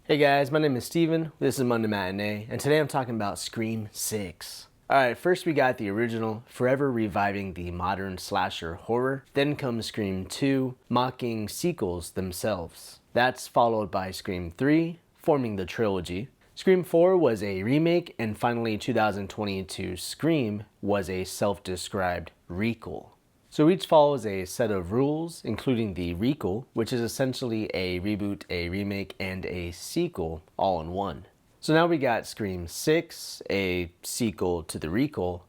Hey guys, my name is Steven, this is Monday Matinee, and today I'm talking about Scream 6. Alright, first we got the original, forever reviving the modern slasher horror. Then comes Scream 2, mocking sequels themselves. That's followed by Scream 3, forming the trilogy. Scream 4 was a remake, and finally 2022 Scream was a self-described requel. So each follows a set of rules, including the requel, which is essentially a reboot, a remake, and a sequel all in one. So now we got Scream 6, a sequel to the requel,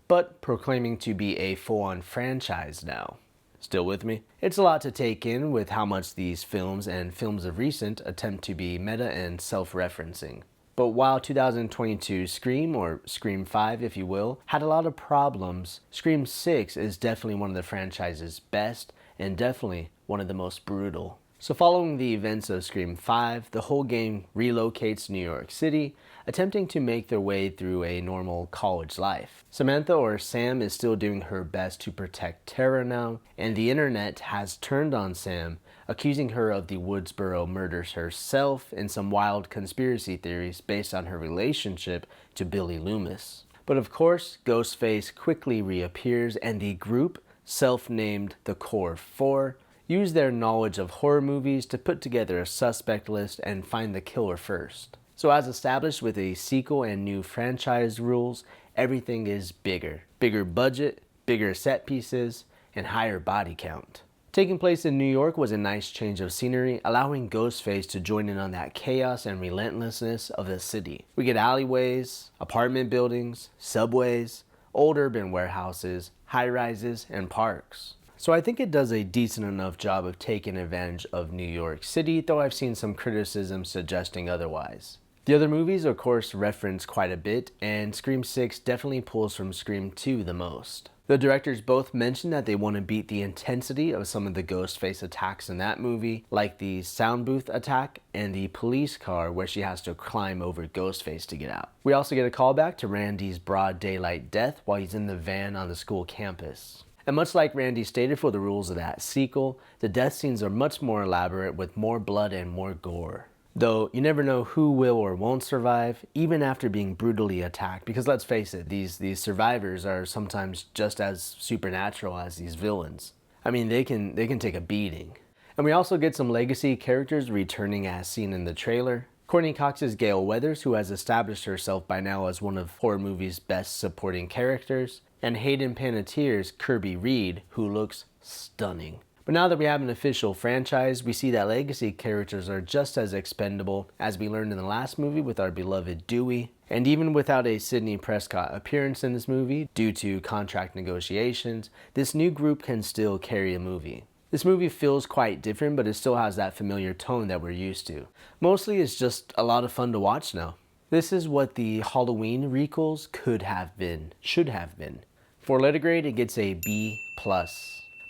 but proclaiming to be a full-on franchise now. Still with me? It's a lot to take in with how much these films and films of recent attempt to be meta and self-referencing. But while 2022 Scream, or Scream 5 if you will, had a lot of problems, Scream 6 is definitely one of the franchise's best and definitely one of the most brutal. So following the events of Scream 5, the whole gang relocates to New York City, attempting to make their way through a normal college life. Samantha, or Sam, is still doing her best to protect Tara now, and the internet has turned on Sam, accusing her of the Woodsboro murders herself and some wild conspiracy theories based on her relationship to Billy Loomis. But of course, Ghostface quickly reappears, and the group, self-named the Core 4, use their knowledge of horror movies to put together a suspect list and find the killer first. So as established with a sequel and new franchise rules, everything is bigger. Bigger budget, bigger set pieces, and higher body count. Taking place in New York was a nice change of scenery, allowing Ghostface to join in on that chaos and relentlessness of the city. We get alleyways, apartment buildings, subways, old urban warehouses, high-rises, and parks. So I think it does a decent enough job of taking advantage of New York City, though I've seen some criticism suggesting otherwise. The other movies, of course, reference quite a bit, and Scream 6 definitely pulls from Scream 2 the most. The directors both mentioned that they want to beat the intensity of some of the Ghostface attacks in that movie, like the sound booth attack and the police car where she has to climb over Ghostface to get out. We also get a callback to Randy's broad daylight death while he's in the van on the school campus. And much like Randy stated for the rules of that sequel, the death scenes are much more elaborate with more blood and more gore. Though you never know who will or won't survive, even after being brutally attacked, because let's face it, these survivors are sometimes just as supernatural as these villains. I mean, they can take a beating. And we also get some legacy characters returning as seen in the trailer. Courtney Cox's Gale Weathers, who has established herself by now as one of horror movies' best supporting characters, and Hayden Panettiere's Kirby Reed, who looks stunning. But now that we have an official franchise, we see that legacy characters are just as expendable as we learned in the last movie with our beloved Dewey. And even without a Sidney Prescott appearance in this movie, due to contract negotiations, this new group can still carry a movie. This movie feels quite different, but it still has that familiar tone that we're used to. Mostly it's just a lot of fun to watch now. This is what the Halloween requels could have been, should have been. For letter grade, it gets a B+.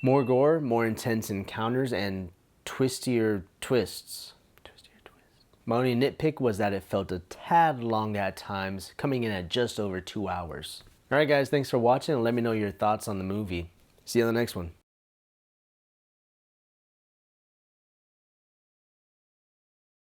More gore, more intense encounters, and twistier twists. My only nitpick was that it felt a tad long at times, coming in at just over 2 hours. Alright guys, thanks for watching, and let me know your thoughts on the movie. See you on the next one.